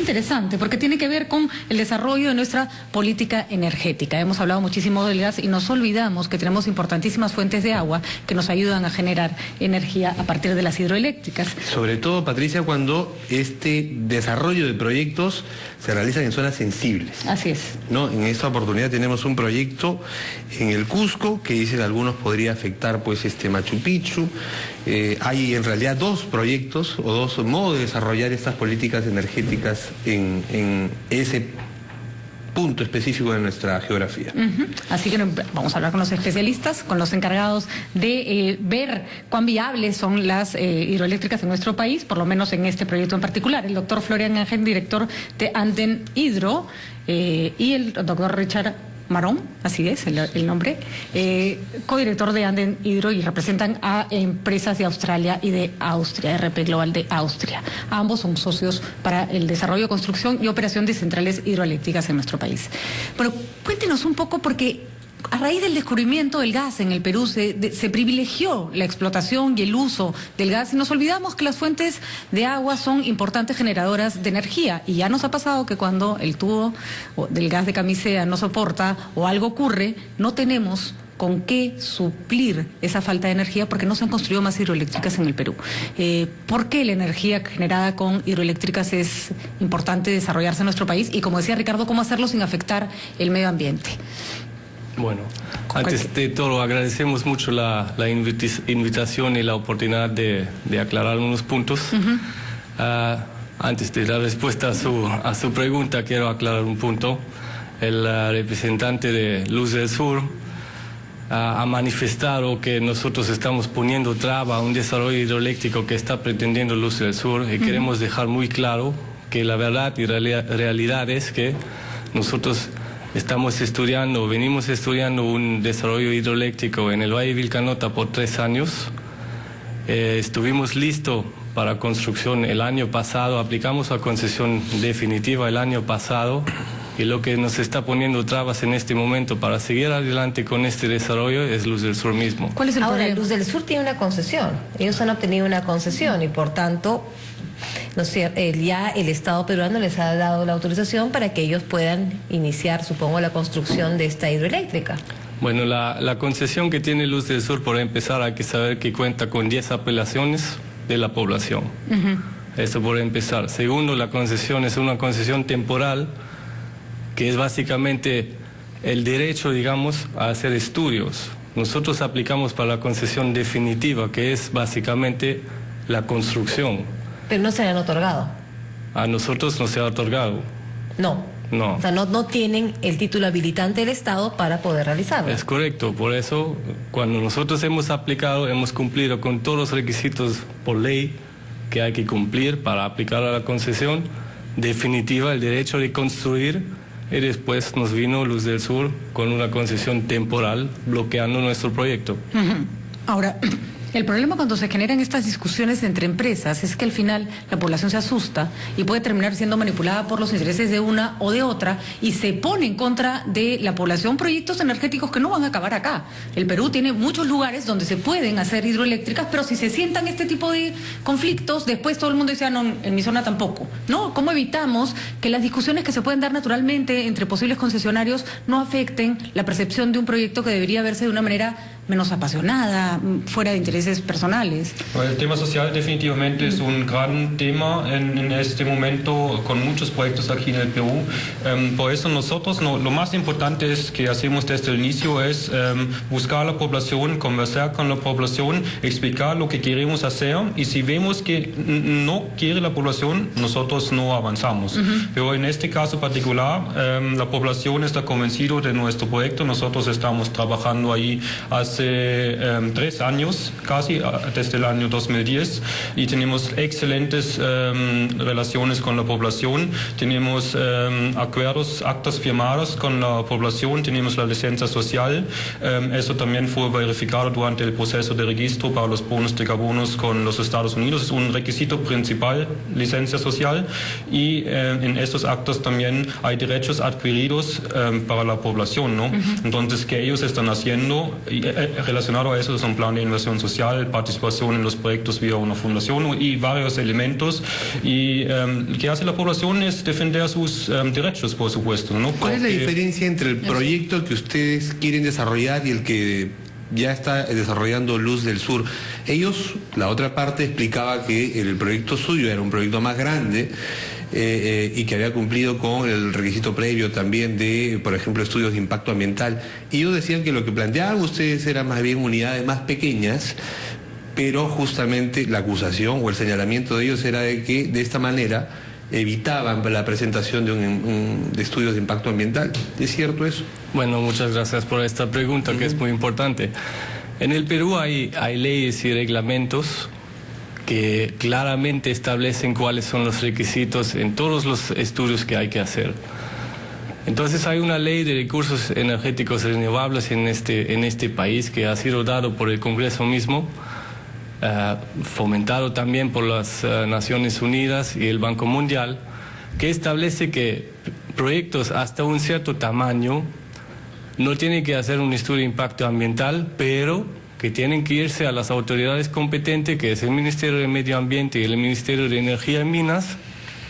interesante porque tiene que ver con el desarrollo de nuestra política energética. Hemos hablado muchísimo del gas y nos olvidamos que tenemos importantísimas fuentes de agua que nos ayudan a generar energía a partir de las hidroeléctricas. Sobre todo, Patricia, cuando este desarrollo de proyectos se realizan en zonas sensibles. Así es. ¿No? En esta oportunidad tenemos un proyecto en el Cusco que dicen algunos podría afectar pues Machu Picchu. Hay en realidad dos proyectos o dos modos de desarrollar estas políticas energéticas en ese punto específico de nuestra geografía. Así que vamos a hablar con los especialistas, con los encargados de ver cuán viables son las hidroeléctricas en nuestro país, por lo menos en este proyecto en particular. El doctor Florian Ángel, director de Anden Hydro, y el doctor Richard Marón, así es el nombre, codirector de Anden Hydro, y representan a empresas de Australia y de Austria, RP Global de Austria. Ambos son socios para el desarrollo, construcción y operación de centrales hidroeléctricas en nuestro país. Pero cuéntenos un poco, porque a raíz del descubrimiento del gas en el Perú se privilegió la explotación y el uso del gas y nos olvidamos que las fuentes de agua son importantes generadoras de energía, y ya nos ha pasado que cuando el tubo del gas de camisea no soporta o algo ocurre, no tenemos con qué suplir esa falta de energía porque no se han construido más hidroeléctricas en el Perú. ¿Por qué la energía generada con hidroeléctricas es importante desarrollarse en nuestro país? Y como decía Ricardo, ¿cómo hacerlo sin afectar el medio ambiente? Bueno, antes de todo agradecemos mucho la invitación y la oportunidad de aclarar unos puntos. Antes de dar respuesta a su pregunta, quiero aclarar un punto. El representante de Luz del Sur ha manifestado que nosotros estamos poniendo traba a un desarrollo hidroeléctrico que está pretendiendo Luz del Sur, y queremos dejar muy claro que la verdad y realidad es que nosotros venimos estudiando un desarrollo hidroeléctrico en el Valle Vilcanota por 3 años. Estuvimos listos para construcción el año pasado, aplicamos a concesión definitiva el año pasado, y lo que nos está poniendo trabas en este momento para seguir adelante con este desarrollo es Luz del Sur mismo. ¿Cuál es el problema? Luz del Sur tiene una concesión, ellos han obtenido una concesión y por tanto ya el Estado peruano les ha dado la autorización para que ellos puedan iniciar, supongo, la construcción de esta hidroeléctrica. Bueno, la concesión que tiene Luz del Sur, por empezar, hay que saber que cuenta con 10 apelaciones de la población. Eso por empezar. Segundo, la concesión es una concesión temporal, que es básicamente el derecho, digamos, a hacer estudios. Nosotros aplicamos para la concesión definitiva, que es básicamente la construcción. Pero no se le han otorgado. A nosotros no se ha otorgado. No. O sea, no tienen el título habilitante del Estado para poder realizarlo. Es correcto. Por eso, cuando nosotros hemos aplicado, hemos cumplido con todos los requisitos por ley que hay que cumplir para aplicar a la concesión definitiva, el derecho de construir, y después nos vino Luz del Sur con una concesión temporal bloqueando nuestro proyecto. Ahora, el problema cuando se generan estas discusiones entre empresas es que al final la población se asusta y puede terminar siendo manipulada por los intereses de una o de otra, y se pone en contra de la población proyectos energéticos que no van a acabar acá. El Perú tiene muchos lugares donde se pueden hacer hidroeléctricas, pero si se sientan este tipo de conflictos, después todo el mundo dice, no, en mi zona tampoco. ¿No? ¿Cómo evitamos que las discusiones que se pueden dar naturalmente entre posibles concesionarios no afecten la percepción de un proyecto que debería verse de una manera menos apasionada, fuera de intereses personales? El tema social definitivamente es un gran tema en este momento, con muchos proyectos aquí en el Perú. Por eso nosotros lo más importante es que hacemos desde el inicio es buscar a la población, conversar con la población, explicar lo que queremos hacer, y si vemos que no quiere la población, nosotros no avanzamos. Pero en este caso particular, la población está convencida de nuestro proyecto. Nosotros estamos trabajando ahí hace 3 años casi, desde el año 2010, y tenemos excelentes relaciones con la población. Tenemos acuerdos, actas firmadas con la población, tenemos la licencia social. Eso también fue verificado durante el proceso de registro para los bonos de carbonos con los Estados Unidos. Es un requisito principal, licencia social, y en estos actos también hay derechos adquiridos para la población, ¿no? Entonces, ¿qué ellos están haciendo? relacionado a eso es un plan de inversión social, participación en los proyectos vía una fundación y varios elementos. Y lo que hace la población es defender sus derechos, por supuesto, ¿no? ¿Cuál es la diferencia entre el proyecto que ustedes quieren desarrollar y el que ya está desarrollando Luz del Sur? Ellos, la otra parte, explicaba que el proyecto suyo era un proyecto más grande y que había cumplido con el requisito previo también de, por ejemplo, estudios de impacto ambiental. Y ellos decían que lo que planteaban ustedes eran más bien unidades más pequeñas, pero justamente la acusación o el señalamiento de ellos era de que de esta manera evitaban la presentación de estudios de impacto ambiental. ¿Es cierto eso? Bueno, muchas gracias por esta pregunta, que es muy importante. En el Perú hay leyes y reglamentos que claramente establecen cuáles son los requisitos en todos los estudios que hay que hacer. Entonces hay una ley de recursos energéticos renovables en este país que ha sido dado por el Congreso mismo, fomentado también por las Naciones Unidas y el Banco Mundial, que establece que proyectos hasta un cierto tamaño no tienen que hacer un estudio de impacto ambiental, pero que tienen que irse a las autoridades competentes, que es el Ministerio de Medio Ambiente y el Ministerio de Energía y Minas,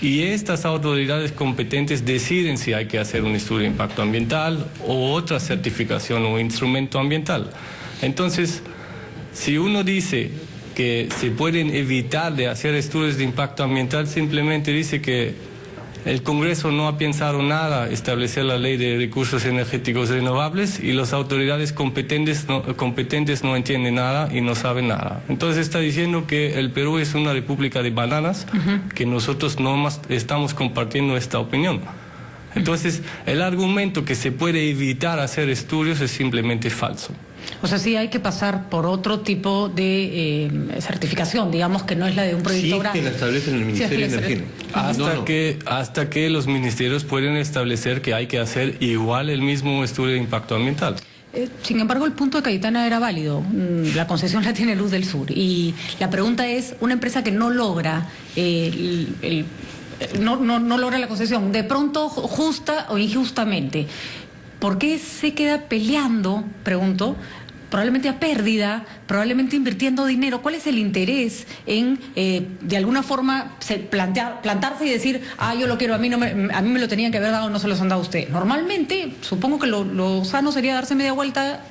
y estas autoridades competentes deciden si hay que hacer un estudio de impacto ambiental o otra certificación o instrumento ambiental. Entonces, si uno dice que se pueden evitar de hacer estudios de impacto ambiental, simplemente dice que el Congreso no ha pensado nada establecer la ley de recursos energéticos renovables y las autoridades competentes no entienden nada y no saben nada. Entonces está diciendo que el Perú es una república de bananas, que nosotros no más estamos compartiendo esta opinión. Entonces el argumento que se puede evitar hacer estudios es simplemente falso. O sea, sí hay que pasar por otro tipo de certificación, digamos, que no es la de un proyecto grande. Sí, que la establece en el Ministerio de Energía. Hasta que los ministerios pueden establecer que hay que hacer igual el mismo estudio de impacto ambiental. Sin embargo, el punto de Cayetana era válido. La concesión la tiene Luz del Sur. Y la pregunta es, una empresa que no logra no logra la concesión, de pronto justa o injustamente, ¿por qué se queda peleando, pregunto, probablemente a pérdida, probablemente invirtiendo dinero? ¿Cuál es el interés en, de alguna forma, plantarse y decir, yo lo quiero, a mí me lo tenían que haber dado, no se los han dado a usted? Normalmente, supongo que lo sano sería darse media vuelta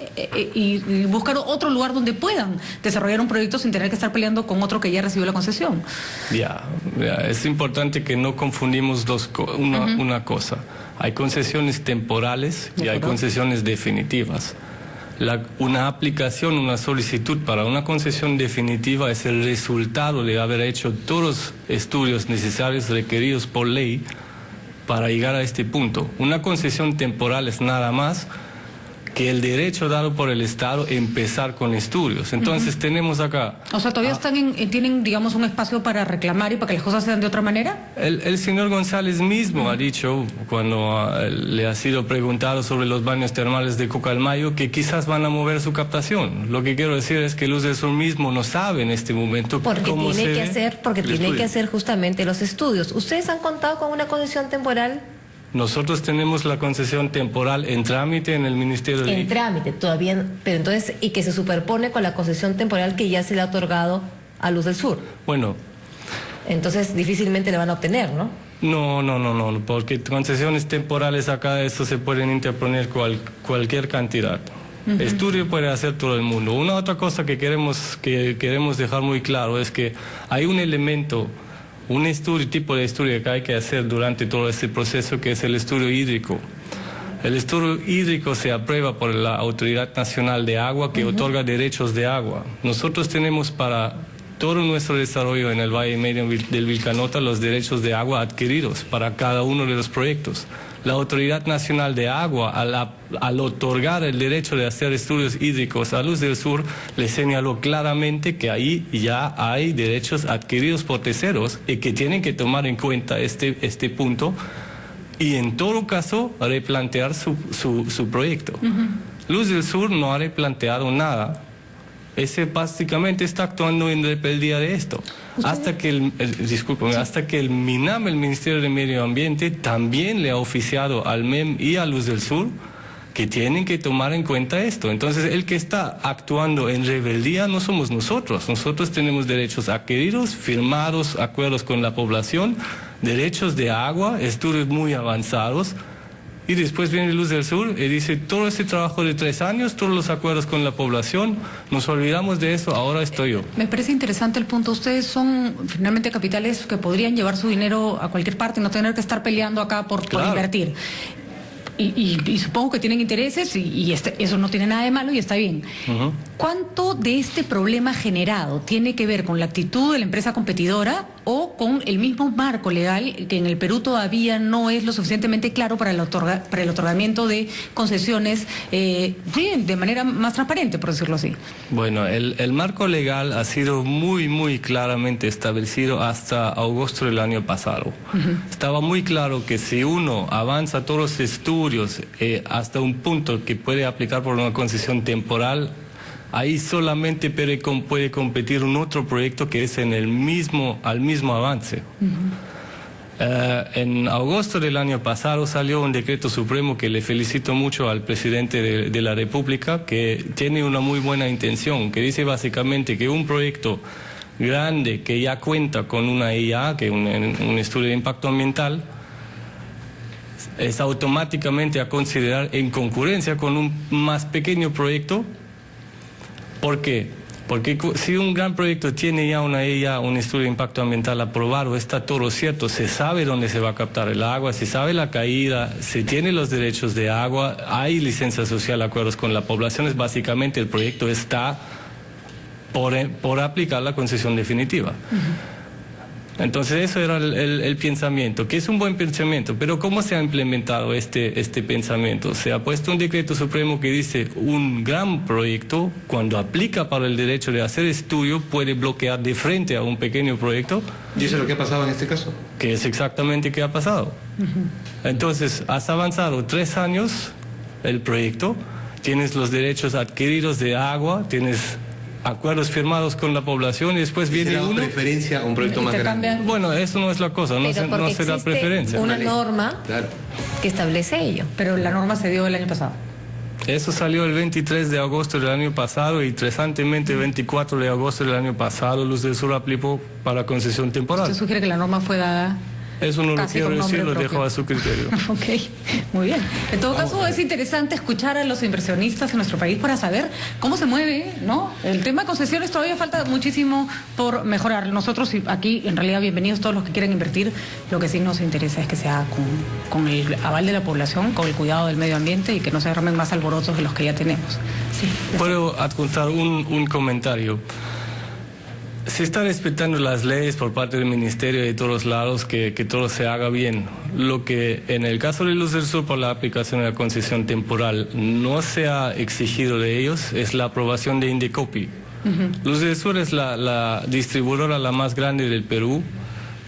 y buscar otro lugar donde puedan desarrollar un proyecto sin tener que estar peleando con otro que ya recibió la concesión. Ya, es importante que no confundimos una cosa. Hay concesiones temporales y hay concesiones definitivas. Una aplicación, una solicitud para una concesión definitiva es el resultado de haber hecho todos los estudios necesarios requeridos por ley para llegar a este punto. Una concesión temporal es nada más que el derecho dado por el Estado empezar con estudios. Entonces tenemos acá... O sea, ¿todavía tienen, digamos, un espacio para reclamar y para que las cosas sean de otra manera? El señor González mismo ha dicho, cuando le ha sido preguntado sobre los baños termales de Cucalmayo, que quizás van a mover su captación. Lo que quiero decir es que Luz del Sur mismo no sabe en este momento cómo se ve. Porque tiene que hacer justamente los estudios. ¿Ustedes han contado con una concesión temporal? Nosotros tenemos la concesión temporal en trámite en el Ministerio de... En trámite, todavía, pero entonces, y que se superpone con la concesión temporal que ya se le ha otorgado a Luz del Sur. Bueno. Entonces, difícilmente le van a obtener, ¿no? No, porque concesiones temporales acá, eso se pueden interponer cualquier cantidad. Estudio puede hacer todo el mundo. Una otra cosa que queremos dejar muy claro es que hay un elemento... tipo de estudio que hay que hacer durante todo este proceso, que es el estudio hídrico. El estudio hídrico se aprueba por la Autoridad Nacional de Agua, que otorga derechos de agua. Nosotros tenemos para todo nuestro desarrollo en el Valle Medio del Vilcanota los derechos de agua adquiridos para cada uno de los proyectos. La Autoridad Nacional de Agua, al otorgar el derecho de hacer estudios hídricos a Luz del Sur, le señaló claramente que ahí ya hay derechos adquiridos por terceros y que tienen que tomar en cuenta este punto y en todo caso replantear su proyecto. Luz del Sur no ha replanteado nada. Ese básicamente está actuando en rebeldía de esto. Hasta que el MINAM, el Ministerio de Medio Ambiente, también le ha oficiado al MEM y a Luz del Sur que tienen que tomar en cuenta esto. Entonces, el que está actuando en rebeldía no somos nosotros. Nosotros tenemos derechos adquiridos, firmados acuerdos con la población, derechos de agua, estudios muy avanzados. Y después viene Luz del Sur y dice, todo ese trabajo de 3 años, todos los acuerdos con la población, nos olvidamos de eso, ahora estoy yo. Me parece interesante el punto. Ustedes son finalmente capitales que podrían llevar su dinero a cualquier parte y no tener que estar peleando acá por invertir. Y supongo que tienen intereses y eso no tiene nada de malo y está bien. ¿Cuánto de este problema generado tiene que ver con la actitud de la empresa competidora o con el mismo marco legal que en el Perú todavía no es lo suficientemente claro para el otorgamiento de concesiones de manera más transparente, por decirlo así? Bueno, el marco legal ha sido muy claramente establecido hasta agosto del año pasado. Estaba muy claro que si uno avanza todos los estudios hasta un punto que puede aplicar por una concesión temporal, ahí solamente puede competir un otro proyecto que es al mismo avance. En agosto del año pasado salió un decreto supremo que le felicito mucho al presidente de la República, que tiene una muy buena intención, que dice básicamente que un proyecto grande que ya cuenta con una IA, que es un estudio de impacto ambiental, es automáticamente a considerar en concurrencia con un más pequeño proyecto. ¿Por qué? Porque si un gran proyecto tiene ya un estudio de impacto ambiental aprobado, está todo cierto, se sabe dónde se va a captar el agua, se sabe la caída, se tiene los derechos de agua, hay licencia social, acuerdos con la población, es básicamente el proyecto está por aplicar la concesión definitiva. Entonces eso era el pensamiento, que es un buen pensamiento, pero ¿cómo se ha implementado este pensamiento? Se ha puesto un decreto supremo que dice un gran proyecto, cuando aplica para el derecho de hacer estudio, puede bloquear de frente a un pequeño proyecto. ¿Y eso es lo que ha pasado en este caso? Que es exactamente lo que ha pasado. Entonces, has avanzado 3 años el proyecto, tienes los derechos adquiridos de agua, tienes acuerdos firmados con la población y después viene uno... preferencia a un proyecto más grande. Bueno, eso no es la cosa, no se da preferencia. Una norma que establece ello. Pero la norma se dio el año pasado. Eso salió el 23 de agosto del año pasado y tresantemente el 24 de agosto del año pasado Luz del Sur aplicó para concesión temporal. ¿Usted sugiere que la norma fue dada? Eso no lo quiero decir, lo dejo a su criterio. Ok, muy bien. En todo caso, es interesante escuchar a los inversionistas en nuestro país para saber cómo se mueve, ¿no? El tema de concesiones todavía falta muchísimo por mejorar. Nosotros aquí, en realidad, bienvenidos todos los que quieren invertir. Lo que sí nos interesa es que sea con el aval de la población, con el cuidado del medio ambiente y que no se armen más alborotos de los que ya tenemos. Sí, ¿puedo adjuntar un comentario? Se está respetando las leyes por parte del Ministerio de todos lados, que todo se haga bien. Lo que en el caso de Luz del Sur, por la aplicación de la concesión temporal, no se ha exigido de ellos es la aprobación de Indecopi. Luz del Sur es la distribuidora la más grande del Perú,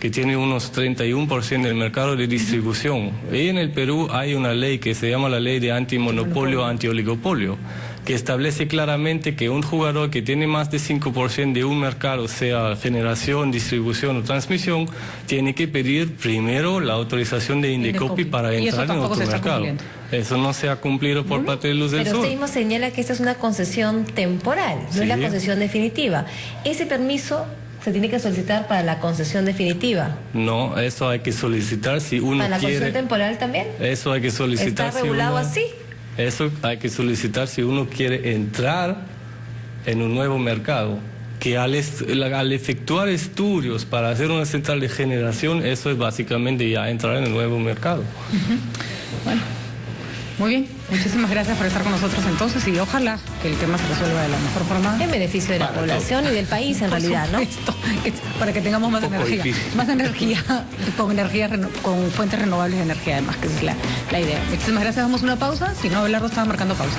que tiene unos 31% del mercado de distribución. Y en el Perú hay una ley que se llama la Ley de Antimonopolio, Antioligopolio, que establece claramente que un jugador que tiene más de 5% de un mercado, sea generación, distribución o transmisión, tiene que pedir primero la autorización de Indecopi para entrar en otro mercado. Eso no se ha cumplido por parte de Luz del Sur. Pero usted mismo señala que esta es una concesión temporal, no es la concesión definitiva. Ese permiso se tiene que solicitar para la concesión definitiva. No, eso hay que solicitar si uno quiere. ¿Para la concesión temporal también? Eso hay que solicitar. ¿Está regulado así? Eso hay que solicitar si uno quiere entrar en un nuevo mercado. Que al efectuar estudios para hacer una central de generación, eso es básicamente ya entrar en el nuevo mercado. Bueno, muy bien. Muchísimas gracias por estar con nosotros entonces y ojalá que el tema se resuelva de la mejor forma. En beneficio de la población y del país en realidad, ¿no? Para que tengamos más energía. Más energía, con fuentes renovables de energía además, que es la idea. Muchísimas gracias, damos una pausa. Si no, Abelardo estaba marcando pausa.